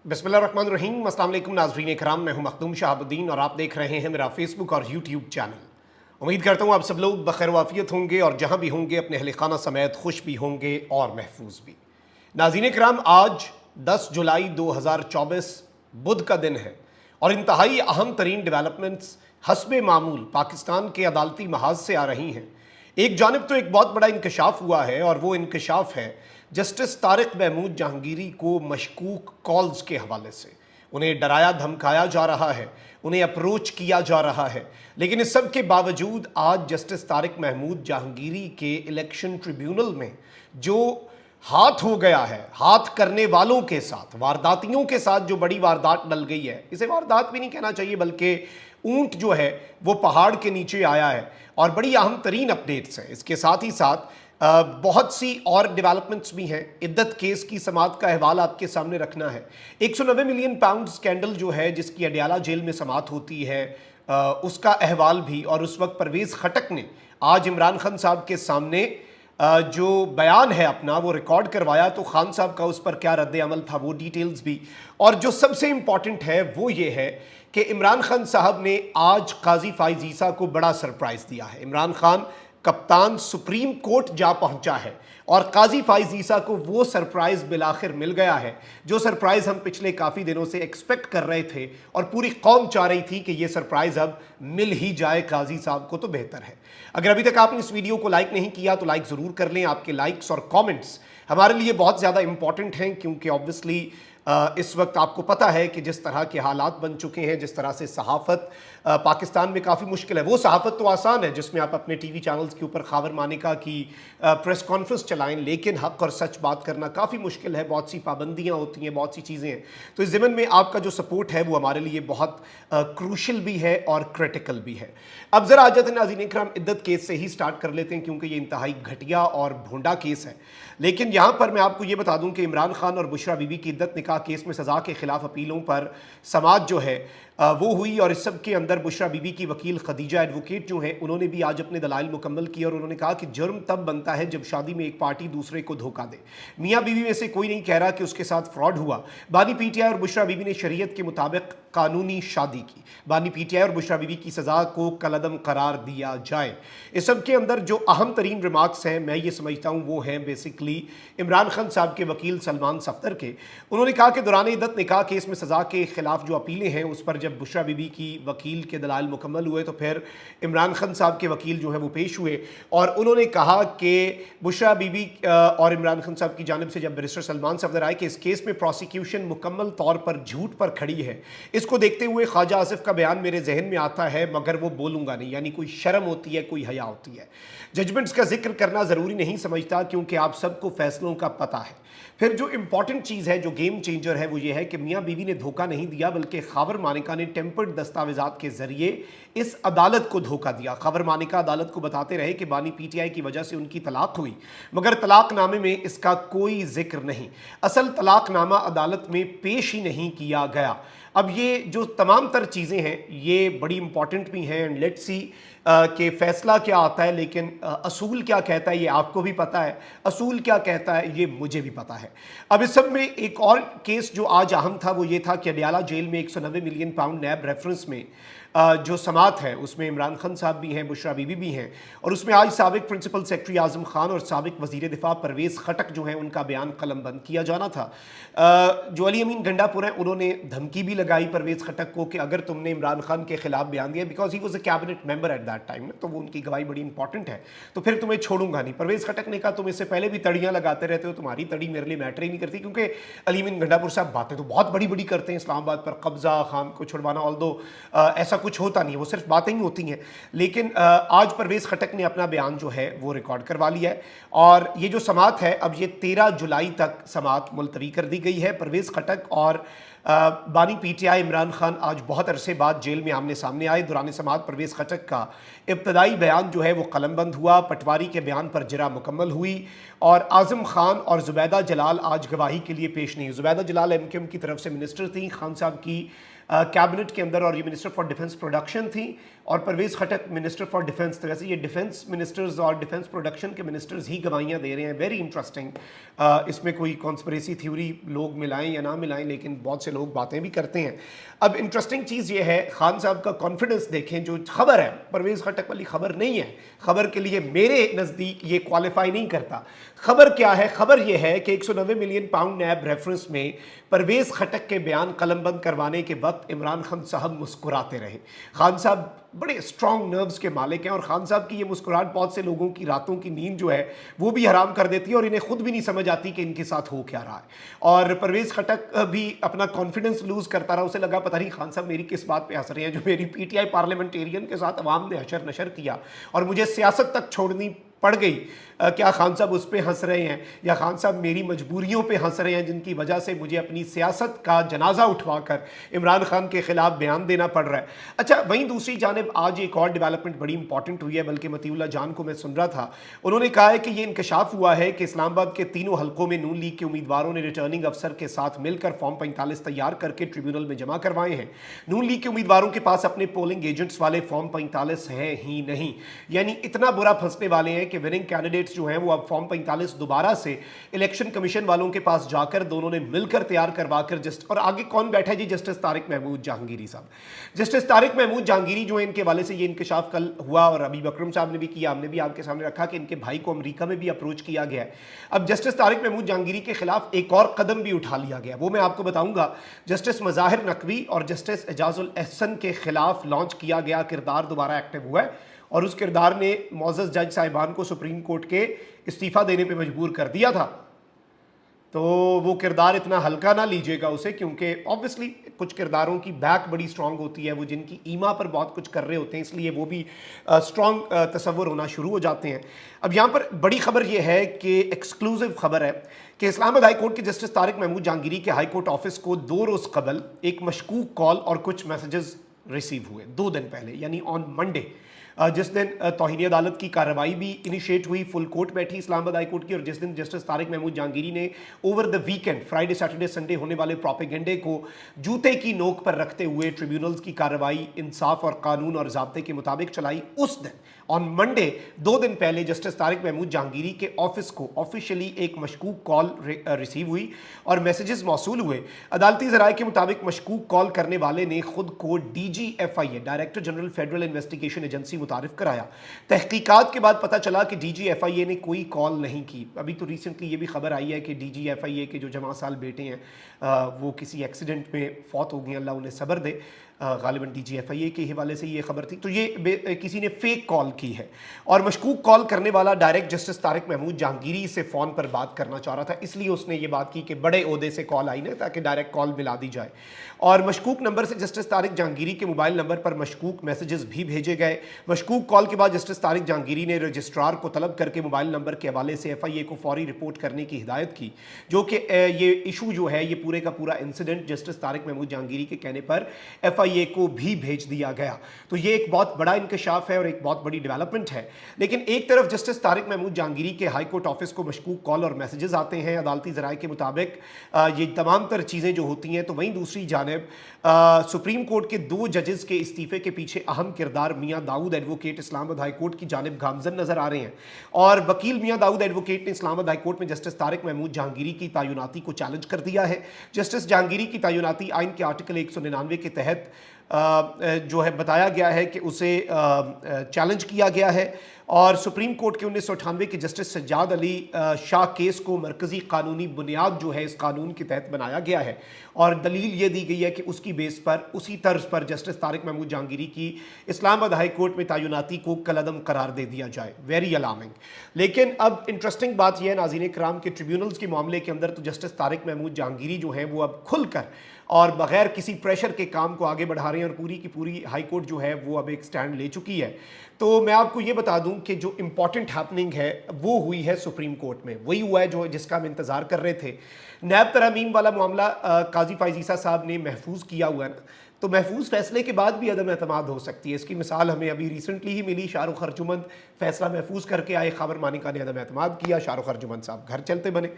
बिस्मिल्लाहिर्रहमानिर्रहीम। अस्सलाम वालेकुम नाज़रीन इकराम, मैं हूं मखदूम शहाबुद्दीन और आप देख रहे हैं मेरा फेसबुक और यूट्यूब चैनल। उम्मीद करता हूं आप सब लोग बखैर वाफियत होंगे और जहां भी होंगे अपने अहले खाना समेत खुश भी होंगे और महफूज भी। नाज़रीन इकराम, आज 10 जुलाई 2024 बुध का दिन है और इंतहाई अहम तरीन डेवलपमेंट्स हस्बे मामूल पाकिस्तान के अदालती महाज से आ रही हैं। एक जानिब तो एक बहुत बड़ा इंकशाफ हुआ है और वो इंकशाफ है जस्टिस तारिक महमूद जहांगीरी को मशकूक कॉल्स के हवाले से। उन्हें डराया धमकाया जा रहा है, उन्हें अप्रोच किया जा रहा है, लेकिन इस सब के बावजूद आज जस्टिस तारिक महमूद जहांगीरी के इलेक्शन ट्रिब्यूनल में जो हाथ हो गया है, हाथ करने वालों के साथ, वारदातियों के साथ जो बड़ी वारदात डल गई है, इसे वारदात भी नहीं कहना चाहिए बल्कि ऊंट जो है वो पहाड़ के नीचे आया है और बड़ी अहम तरीन अपडेट्स हैं। इसके साथ ही साथ बहुत सी और डेवलपमेंट्स भी हैं। इद्दत केस की समाअत का अहवाल आपके सामने रखना है। 190 मिलियन पाउंड स्कैंडल जो है जिसकी अडयाला जेल में समाअत होती है, उसका अहवाल भी, और उस वक्त परवेज़ खटक ने आज इमरान खान साहब के सामने जो बयान है अपना वो रिकॉर्ड करवाया, तो खान साहब का उस पर क्या रद्द अमल था वो डिटेल्स भी। और जो सबसे इंपॉर्टेंट है वो ये है कि इमरान खान साहब ने आज काजी फाइज ईसा को बड़ा सरप्राइज दिया है। इमरान खान कप्तान सुप्रीम कोर्ट जा पहुंचा है और काजी फाइज ईसा को वो सरप्राइज बिलाखिर मिल गया है जो सरप्राइज हम पिछले काफ़ी दिनों से एक्सपेक्ट कर रहे थे और पूरी कौम चाह रही थी कि ये सरप्राइज अब मिल ही जाए काजी साहब को तो बेहतर है। अगर अभी तक आपने इस वीडियो को लाइक नहीं किया तो लाइक ज़रूर कर लें। आपके लाइक्स और कॉमेंट्स हमारे लिए बहुत ज़्यादा इंपॉर्टेंट हैं क्योंकि ऑब्वियसली इस वक्त आपको पता है कि जिस तरह के हालात बन चुके हैं, जिस तरह से सहाफ़त पाकिस्तान में काफ़ी मुश्किल है। वो सहाफ़त तो आसान है जिसमें आप अपने टीवी चैनल्स के ऊपर खबर मानिका की प्रेस कॉन्फ्रेंस चलाएं, लेकिन हक़ और सच बात करना काफ़ी मुश्किल है। बहुत सी पाबंदियाँ होती हैं, बहुत सी चीज़ें हैं। तो इस ज़मन में आपका जो सपोर्ट है वो हमारे लिए बहुत क्रूशल भी है और क्रिटिकल भी है। अब ज़रा आ जाते हैं नाज़रीन इकराम, इद्दत केस से ही स्टार्ट कर लेते हैं क्योंकि ये इंतहाई घटिया और भोंडा केस है। लेकिन यहाँ पर मैं आपको ये बता दूँ कि इमरान खान और बुशरा बीबी की इद्दत निकाह केस में सज़ा के खिलाफ अपीलों पर समाअत जो है वो हुई और इस सब के अंदर बुशरा बीबी की वकील खदीजा एडवोकेट जो हैं उन्होंने भी आज अपने दलाइल मुकम्मल किए और उन्होंने कहा कि जुर्म तब बनता है जब शादी में एक पार्टी दूसरे को धोखा दे। मियाँ बीवी में से कोई नहीं कह रहा कि उसके साथ फ्रॉड हुआ। बानी पीटीआई और बुशरा बीबी ने शरीयत के मुताबिक कानूनी शादी की। बानी पीटीआई और बुशरा बीबी की सज़ा को कलअदम करार दिया जाए। इस सब के अंदर जो अहम तरीन रिमार्क्स हैं मैं ये समझता हूँ वो हैं बेसिकली इमरान खान साहब के वकील सलमान सफ्दर के। उन्होंने कहा कि दौरान इद्दत निकाह केस में सज़ा के खिलाफ जो अपीलें हैं उस पर जब बुशरा बीबी की वकील के दलाइल मुकम्मल हुए तो फिर इमरान खान साहब के वकील जो है वो पेश हुए और उन्होंने कहा कि बुशरा बीबी और इमरान खान साहब की जानिब से जब बैरिस्टर सलमान सफदर आए कि इस केस में प्रोसिक्यूशन मुकम्मल तौर पर झूठ पर खड़ी है। इसको देखते हुए ख्वाजा आसिफ का बयान मेरे जहन में आता है मगर वो बोलूँगा नहीं, यानी कोई शर्म होती है, कोई हया होती है। जजमेंट्स का जिक्र करना ज़रूरी नहीं समझता क्योंकि आप सबको फैसलों का पता है। फिर जो इंपॉर्टेंट चीज़ है, जो गेम चेंजर है, वो ये है कि मियाँ बीवी ने धोखा नहीं दिया बल्कि खबर मानिका ने टेम्पर्ड दस्तावेजात के जरिए इस अदालत को धोखा दिया। खबर मानिका अदालत को बताते रहे कि बानी पीटीआई की वजह से उनकी तलाक हुई मगर तलाकनामे में इसका कोई जिक्र नहीं। असल तलाकनामा अदालत में पेश ही नहीं किया गया। अब ये जो तमाम तर चीज़ें हैं ये बड़ी इंपॉर्टेंट भी हैं एंड लेट्स सी कि फ़ैसला क्या आता है, लेकिन असूल क्या कहता है ये आपको भी पता है, असूल क्या कहता है ये मुझे भी पता है। अब इस सब में एक और केस जो आज अहम था वो ये था कि अडयाला जेल में 190 मिलियन पाउंड नैब रेफरेंस में जो समाअत है उसमें इमरान खान साहब भी हैं, बुशरा बीबी भी हैं और उसमें आज साबिक प्रिंसिपल सेक्रेटरी आज़म खान और साबिक वज़ीर दिफा परवेज़ खटक जो हैं उनका बयान कलमबंद किया जाना था। जो अली अमीन गंडापुर हैं उन्होंने धमकी भी लगाई परवेज़ खटक को कि अगर तुमने इमरान खान के खिलाफ बयान दिया, because he was a cabinet member at that time, तो वो उनकी गवाही बड़ी इंपॉर्टेंट है, तो फिर तुम्हें छोड़ूंगा नहीं। परवेज़ खटक ने कहा तुम इससे पहले भी तड़ियाँ लगाते रहते हो, तुम्हारी तड़ी मेरे लिए मैटर ही नहीं करती, क्योंकि अली अमीन गंडापुर साहब बातें तो बहुत बड़ी बड़ी करते हैं इस्लामाबाद पर कब्जा, खान को छुड़वाना, ऑल्दो ऐसा कुछ होता नहीं, वो सिर्फ बातें ही होती हैं। लेकिन आज परवेज़ खटक ने अपना बयान जो है वो रिकॉर्ड करवा लिया है और ये जो समाअत है अब ये 13 जुलाई तक समाअत मुलतवी कर दी गई है। परवेज़ खटक और बानी पीटीआई इमरान खान आज बहुत अरसे बाद जेल में आमने सामने आए। दौरान समाअत परवेज़ खटक का इब्तदाई बयान जो है वो कलमबंद हुआ। पटवारी के बयान पर जरा मुकम्मल हुई اور اعظم خان اور زبیدہ جلال آج گواہی کے لیے پیش نہیں. زبیدہ جلال ایم کیو ایم کی طرف سے منسٹر تھیں خان صاحب کی کیبنٹ کے اندر, اور یہ منسٹر فار ڈیفنس پروڈکشن تھیں, اور Pervez Khattak minister for defence. تو ویسے یہ ڈیفنس منسٹرز اور ڈیفنس پروڈکشن کے منسٹرز ہی گواہیاں دے رہے ہیں. Very interesting. اس میں کوئی کانسپریسی تھیوری لوگ ملائیں یا نہ ملائیں, لیکن بہت سے لوگ باتیں بھی کرتے ہیں. اب انٹرسٹنگ چیز یہ ہے, خان صاحب کا کانفیڈنس دیکھیں. جو خبر ہے پرویز خٹک والی خبر نہیں ہے, خبر کے لیے میرے نزدیک یہ کوالیفائی نہیں کرتا. خبر کیا ہے؟ خبر یہ ہے کہ 190 ملین پاؤنڈ نیب ریفرنس میں پرویز خٹک کے بیان قلم بند کروانے کے وقت عمران خان صاحب مسکراتے رہے. خان صاحب بڑے اسٹرانگ نروز کے مالک ہیں, اور خان صاحب کی یہ مسکراہٹ بہت سے لوگوں کی راتوں کی نیند جو ہے وہ بھی حرام کر دیتی ہے, اور انہیں خود بھی نہیں سمجھ آتی کہ ان کے ساتھ ہو کیا رہا ہے. اور پرویز خٹک بھی اپنا کانفیڈنس لوز کرتا رہا. اسے لگا پتہ نہیں خان صاحب میری کس بات پہ ہنس رہے ہیں, جو میری پی ٹی آئی پارلیمنٹیرین کے ساتھ عوام نے حشر نشر کیا اور مجھے سیاست تک چھوڑنی پڑ گئی. کیا خان صاحب اس پہ ہنس رہے ہیں, یا خان صاحب میری مجبوریوں پہ ہنس رہے ہیں جن کی وجہ سے مجھے اپنی سیاست کا جنازہ اٹھوا کر عمران خان کے خلاف بیان دینا پڑ رہا ہے. اچھا, وہیں دوسری جانب آج ایک اور ڈیولپمنٹ بڑی امپورٹنٹ ہوئی ہے, بلکہ مطیع اللہ جان کو میں سن رہا تھا, انہوں نے کہا ہے کہ یہ انکشاف ہوا ہے کہ اسلام آباد کے تینوں حلقوں میں نون لیگ کے امیدواروں نے ریٹرننگ افسر کے ساتھ مل کر فارم 45 تیار کر کے ٹریبیونل میں جمع کروائے ہیں. نون لیگ کے امیدواروں کے پاس اپنے پولنگ ایجنٹس والے فارم 45 ہیں ہی نہیں. یعنی اتنا برا پھنسنے والے ہیں کہ وننگ کینڈیڈیٹس جو ہیں وہ اب فارم 45 دوبارہ سے الیکشن کمیشن والوں کے پاس جا کر دونوں نے مل کر تیار کروا کر اور آگے کون بیٹھا ہے جی؟ جسٹس طارق محمود جہانگیری صاحب. جسٹس طارق محمود جہانگیری جو ہیں, ان کے حوالے سے یہ انکشاف کل ہوا, اور حبیب اکرم صاحب نے بھی کیا, ہم نے بھی آپ کے سامنے رکھا کہ ان کے بھائی کو امریکہ میں بھی اپروچ کیا گیا ہے. اب جسٹس طارق محمود جہانگیری کے خلاف ایک اور قدم بھی اٹھا لیا گیا, وہ میں آپ کو بتاؤں گا. جسٹس مظاہر نقوی اور جسٹس اعجاز الاحسن کے خلاف لانچ کیا گیا کردار دوبارہ ایکٹیو ہوا ہے, اور اس کردار نے معزز جج صاحبان کو سپریم کورٹ کے استعفیٰ دینے پہ مجبور کر دیا تھا. تو وہ کردار اتنا ہلکا نہ لیجئے گا اسے, کیونکہ آبویسلی کچھ کرداروں کی بیک بڑی سٹرونگ ہوتی ہے, وہ جن کی ایما پر بہت کچھ کر رہے ہوتے ہیں, اس لیے وہ بھی سٹرونگ تصور ہونا شروع ہو جاتے ہیں. اب یہاں پر بڑی خبر یہ ہے کہ ایکسکلوزیو خبر ہے کہ اسلام آباد ہائی کورٹ کے جسٹس طارق محمود جہانگیری کے ہائی کورٹ آفس کو 2 روز قبل ایک مشکوک کال اور کچھ میسیجز ریسیو ہوئے 2 دن پہلے, یعنی آن منڈے, جس دن توہین عدالت کی کارروائی بھی انیشیٹ ہوئی, فل کورٹ بیٹھی اسلام آباد ہائی کورٹ کی, اور جس دن جسٹس طارق محمود جہانگیری نے over the weekend Friday Saturday Sunday ہونے والے پروپیگنڈے کو جوتے کی نوک پر رکھتے ہوئے ٹریبیونلز کی کارروائی انصاف اور قانون اور ضابطے کے مطابق چلائی. اس دن آن منڈے 2 دن پہلے جسٹس طارق محمود جہانگیری کے آفس کو آفیشلی ایک مشکوک کال ریسیو ہوئی اور میسیجز موصول ہوئے. عدالتی ذرائع کے مطابق مشکوک کال کرنے والے نے خود کو D G F I A director general federal investigation agency متعارف کرایا. تحقیقات کے بعد پتہ چلا کہ ڈی جی ایف آئی اے نے کوئی کال نہیں کی. ابھی تو ریسنٹلی یہ بھی خبر آئی ہے کہ ڈی جی ایف آئی اے کے جو جمع سال بیٹے ہیں وہ کسی ایکسیڈنٹ میں فوت ہو گئے, اللہ انہیں صبر دے. غالباً ڈی جی ایف آئی اے کے حوالے سے یہ خبر تھی. تو یہ کسی نے فیک کال کی ہے, اور مشکوک کال کرنے والا ڈائریکٹ جسٹس طارق محمود جہانگیری سے فون پر بات کرنا چاہ رہا تھا, اس لیے اس نے یہ بات کی کہ بڑے عہدے سے کال آئی نا, تاکہ ڈائریکٹ کال ملا دی جائے. اور مشکوک نمبر سے جسٹس طارق جہانگیری کے موبائل نمبر پر مشکوک میسیجز بھی بھیجے گئے. مشکوک کال کے بعد جسٹس طارق جہانگیری نے رجسٹرار کو طلب کر کے موبائل نمبر کے حوالے سے ایف آئی اے کو فوری رپورٹ کرنے کی ہدایت کی, جو کہ یہ ایشو جو ہے, یہ پورے کا پورا انسیڈنٹ جسٹس طارق محمود جہانگیری کے کہنے پر ایف آئی اے کو بھی بھیج دیا گیا. تو یہ ایک بہت بڑا انکشاف ہے اور ایک بہت بڑی ڈیولپمنٹ ہے. لیکن ایک طرف جسٹس طارق محمود جہانگیری کے ہائی کورٹ آفس کو مشکوک کال اور میسیجز آتے ہیں عدالتی ذرائع کے مطابق یہ تمام تر چیزیں جو ہوتی ہیں, تو وہیں دوسری جانب سپریم کورٹ کے 2 ججز کے استعفے کے پیچھے اہم کردار میاں داؤد ایڈوکیٹ اسلام آباد ہائی کورٹ کی جانب گامزن نظر آ رہے ہیں. اور وکیل میاں داؤد ایڈوکیٹ نے اسلام آباد ہائی کورٹ میں جسٹس طارق محمود جہانگیری کی تعیناتی کو چیلنج کر دیا ہے. جسٹس جہانگیری کی تعیناتی آئین کے آرٹیکل 199 کے تحت جو ہے بتایا گیا ہے کہ اسے چیلنج کیا گیا ہے, اور سپریم کورٹ کے 1998 کے جسٹس سجاد علی شاہ کیس کو مرکزی قانونی بنیاد جو ہے اس قانون کے تحت بنایا گیا ہے, اور دلیل یہ دی گئی ہے کہ اس کی بیس پر اسی طرز پر جسٹس طارق محمود جہانگیری کی اسلام آباد ہائی کورٹ میں تعیناتی کو کالعدم قرار دے دیا جائے. Very alarming. لیکن اب انٹرسٹنگ بات یہ ہے ناظرین کرام کہ ٹریبیونلز کے معاملے کے اندر تو جسٹس طارق محمود جہانگیری جو ہیں وہ اب کھل کر اور بغیر کسی پریشر کے کام کو آگے بڑھا رہے ہیں, اور پوری کی پوری ہائی کورٹ جو ہے وہ اب ایک سٹینڈ لے چکی ہے. تو میں آپ کو یہ بتا دوں کہ جو امپورٹنٹ ہیپننگ ہے وہ ہوئی ہے سپریم کورٹ میں, وہی ہوا ہے جو جس کا ہم انتظار کر رہے تھے. नैब तरमीम वाला मामला काजी फायज ईसा साहब ने महफूज किया हुआ है ना, तो महफूज फैसले के बाद भी अदम एतमाद हो सकती है। इसकी मिसाल हमें अभी रिसेंटली ही मिली, शाहरुख अर्जुमंद फैसला महफूज करके आए, खबर मानिका ने अदम एतमाद किया, शाहरुख अर्जुमंद साहब घर चलते बने।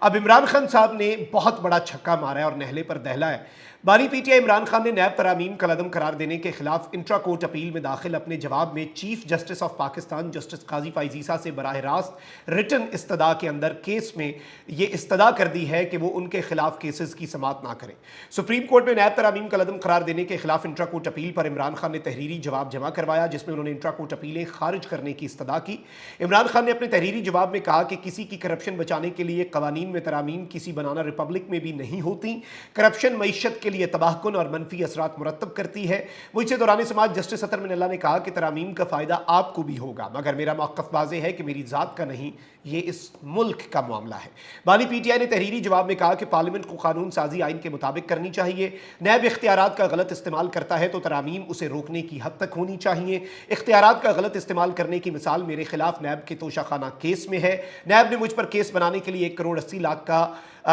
अब इमरान खान साहब ने बहुत बड़ा छक्का मारा है और नहले पर दहला है। बानी पीटीआई इमरान खान ने नैब तरामीम कलअदम करार देने के खिलाफ इंट्रा कोर्ट अपील में दाखिल अपने जवाब में chief justice of Pakistan justice Qazi Faez Isa से बराह रास्त रिटन इस्तदा के अंदर केस में ये इस्तदा कर दी है कि वो उनके खिलाफ केसेस की समात ना करें। सुप्रीम कोर्ट में नैब तरामीम कलअदम करार देने के खिलाफ इंट्रा कोर्ट अपील पर इमरान खान ने तहरीरी जवाब जमा करवाया, जिसमें उन्होंने इंट्रा कोर्ट अपीलें खारिज करने की इस्तदा की। इमरान खान ने अपने तहरीरी जवाब में कहा कि किसी की करप्शन बचाने के लिए कवानीन में तरामीम किसी बनाना रिपब्लिक में भी नहीं होती। करप्शन मईशत के लिए तबाहकुन और मनफी असरात मुरतब करती है। मुझसे दौरान समाज जस्टिस अतर मिनल्ला ने कहा कि तरामीम का फ़ायदा आपको भी होगा, मगर मेरा मौक़िफ़ वाज़े है कि मेरी ज़ात का नहीं, ये इस मुल्क का मामला है। बानी पीटीआई ने तहरीरी जवाब में कहा कि पार्लियामेंट को कानून साजी आइन के मुताबिक करनी चाहिए। नैब इख्तियारात का गलत इस्तेमाल करता है तो तरामीम उसे रोकने की हद तक होनी चाहिए। इख्तियारात का गलत इस्तेमाल करने की मिसाल मेरे खिलाफ नैब के तोशाखाना केस में है। नैब ने मुझ पर केस बनाने के लिए 1 करोड़ 80 लाख का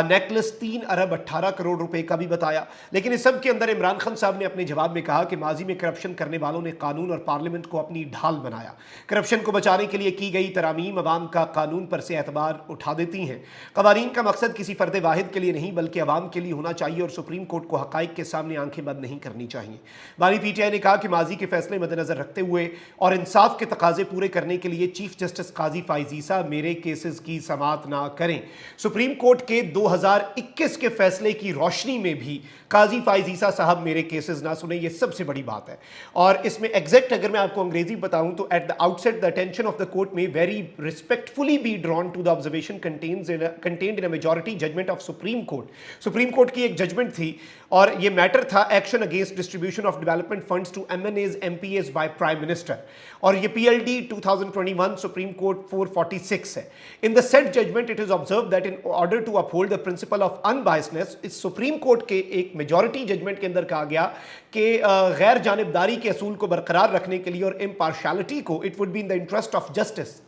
नेकलेस 3 अरब 18 करोड़ रुपए का भी बताया। लेकिन इस सब के अंदर इमरान खान साहब ने अपने जवाब में कहा कि माजी में करप्शन करने वालों ने कानून और पार्लियामेंट को अपनी ढाल बनाया। करप्शन को बचाने के लिए की गई तरामीम अवाम का कानून पर से एतबार उठा देती हैं। कवानीन का मकसद किसी फर्द वाहिद के लिए नहीं बल्कि अवाम के लिए होना चाहिए और सुप्रीम कोर्ट को हकाइक के सामने आंखें बंद नहीं करनी चाहिए। बानी पीटीआई ने कहा कि माजी के फैसले मद्देनजर रखते हुए और इंसाफ के तकाजे पूरे करने के लिए चीफ जस्टिस काजी फायज ईसा मेरे केसेस की समात ना करें। सुप्रीम कोर्ट के 2021 के फैसले की रोशनी में भी काजी फायज ईसा साहब मेरे केसेस ना सुने, ये सबसे बड़ी बात है। और इसमें एग्जैक्ट अगर मैं आपको अंग्रेजी बताऊं तो at the outset the attention of the court may very respectfully be drawn to the observation contained in a majority judgment of supreme court. Supreme court की एक जजमेंट थी और ये मैटर था action against distribution of development funds to MNAs MPAs by prime minister, और ये PLD 2021 supreme court 446 है। In the said judgment it is observed that in order to uphold the principle of unbiasedness, इस supreme court के एक majority judgement के अंदर कहा गया कि गैर जानिबदारी के असूल को बरकरार रखने के लिए और इम्पार्शलिटी को, it would be in the interest of justice,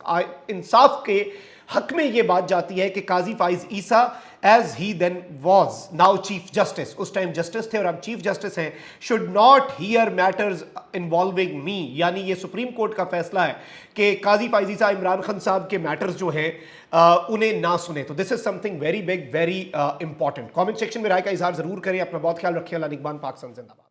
इंसाफ के हक में यह बात जाती है कि Qazi Faez Isa as he then was now chief justice, उस टाइम जस्टिस थे और अब चीफ जस्टिस हैं, should not hear matters involving me. यानी ये सुप्रीम कोर्ट का फैसला है कि काजी फायज ईसा इमरान खान साहब के मैटर्स जो हैं उन्हें ना सुने। तो this is something very big, very important. Comment section में राय का इजहार जरूर करें। अपना बहुत ख्याल रखिए। अल्लाह निगहबान। पाकिस्तान जिंदाबाद।